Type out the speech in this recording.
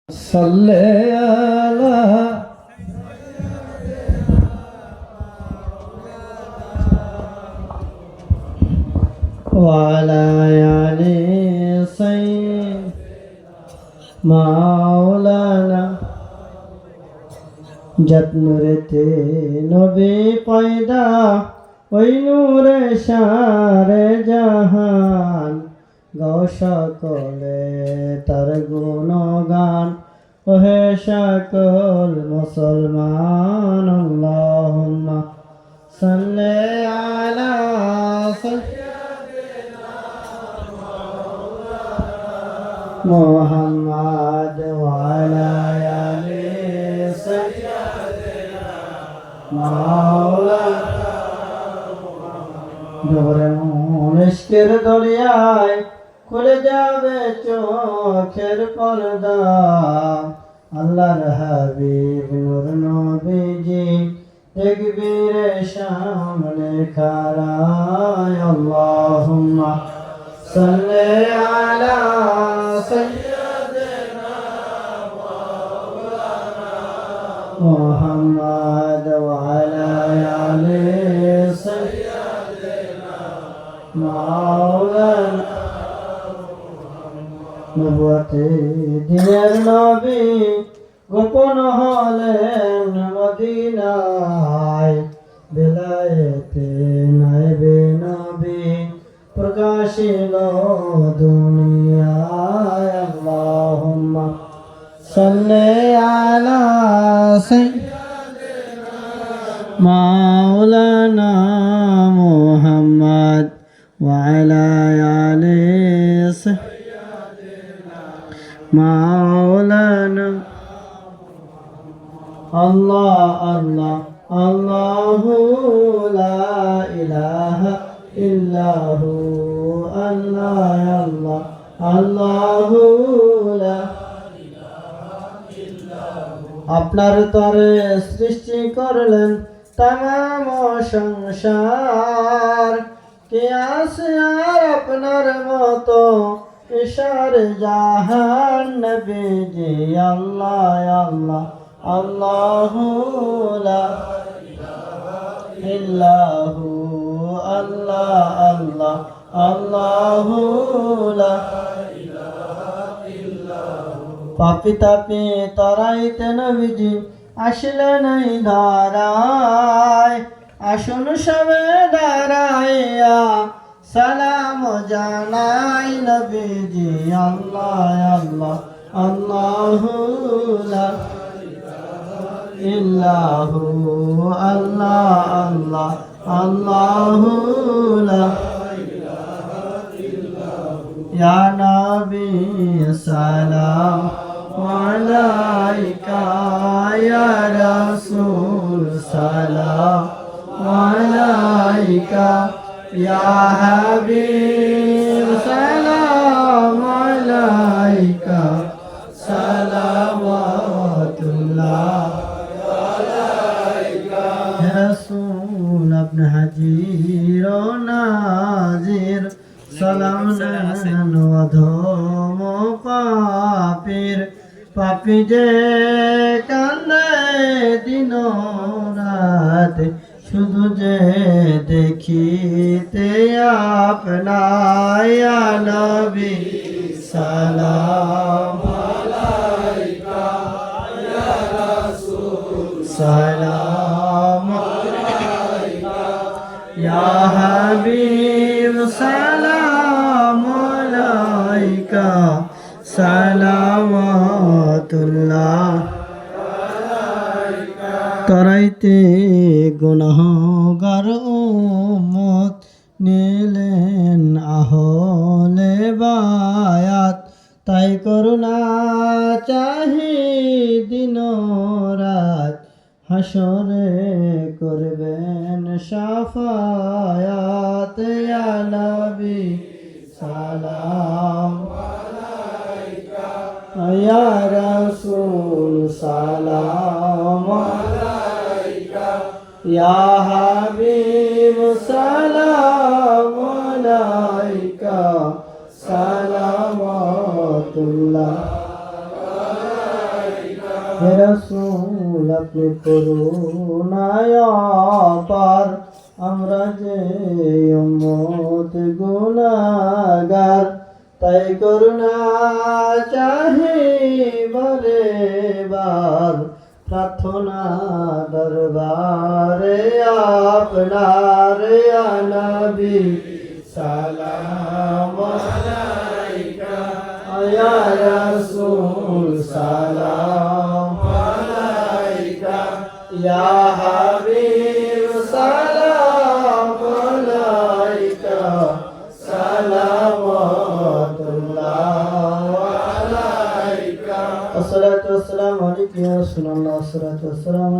صل على وعلى آل سيدنا مولانا जत नूरेते नबी पैदा ওই নূরে সারে জাহান গাও সকলে তার গুণগান ওহে সকল মুসলমান আল্লাহুম্মা সাল্লি আলা মুহাম্মাদ ওয়া আলা আলি সাইয়্যিদিনা মাওলানা ডোরে মুশকির দরিয়ায় খুলে যাবে চোখের পর্দা আল্লাহর হাবিব নূর নবীজি তাকবীরে সামনে খাড়ায় আল্লাহুম্মা সাল্লি আলা সাইয়্যিদিনা মাওলানা মুহাম্মাদ ওয়া আলা আলি সাইয়্যিদিনা মাওলানা নবুয়তে দিনের নবী গোপন হলেন মদিনায় বেলায়েতে নাইবে নবী প্রকাশিল দুনিয়ায় আল্লাহুম্মা সাল্লি আলা সাইয়্যিদিনা মাওলানা মুহাম্মদ ওয়া আলা আলি মাওলানা আল্লাহ আল্লাহ আল্লাহু লা ইলাহা ইল্লাহু আল্লাহ আল্লাহ আল্লাহু লা ইলাহা ইল্লাহু আপনার তরে সৃষ্টি করলেন তামাম সংসার কে আছে আর আপনার মতো ইশার জাহান নবীজি আল্লাহ আল্লাহ আল্লাহু লা ইলাহা ইল্লাহু আল্লাহ আল্লাহ আল্লাহু লা ইলাহা ইল্লাহু পাপী তাপী তরাইতে নবীজি আসলেন এই ধারায় আসুন সবে দাঁড়াইয়া সালাম জানাই নবীজি আল্লাহ আল্লাহ আল্লাহু লা ইলাহা ইল্লাহু আল্লাহ আল্লাহ আল্লাহু লা ইলাহা ইল্লাহু ইয়া নবী সালাম আলাইকা ইয়া রাসূল সালাম আলাইকা يا حبيب سلام عليك صلوات الله عليك يا رسول ابن حجير نازير سلام نن وধম পাপীর পাপী যে কান্দে দিন রাত শুধু যে দেখিতে আপনায় নবী সালাম আলাইকা ইয়া রাসূল সালাম আলাইকা ইয়া হাবিব সালাম আলাইকা সালাওয়াতুল্লাহ তরাইতে গুনাহগার উম্মত নিলেন আহলে বায়াত তাই করুণা চাহি দিন রাত হাসরে করবেন শাফায়াত ইয়া নবী সালাম আলাইকা ইয়া রাসূল সালাম يا حبيب سلام عليك صلوات الله হে রাসূল আপনি করুণায় অপার, আমরা যে উম্মত গুনাহগার, তাই করুণা চাহি বারে বার, প্রার্থনা দরবারে আপনার ইয়া নবী সালাম আলাইকা ইয়া রাসূল সালাম আলাইকা ইয়া হাবিব সালাম আলাইকা সালাওয়াতুল্লাহ আলাইকা। আসসালাতু ওয়াসসালামু আলাইকা ইয়া রাসূলুল্লাহ, আসসালাতু ওয়াসসালামু